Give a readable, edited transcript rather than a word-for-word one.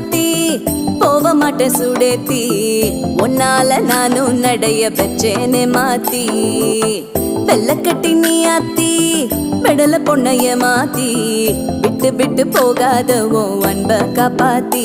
மாத்தி போக மாட்டேன் சுடேத்தி உன்னால நானும் நடைய வச்சேனே மாத்தி வெள்ள கட்டி நீ ஆத்தி பெடல பொண்ணைய மாத்தி விட்டு விட்டு போகாத உன் அன்ப காப்பாத்தி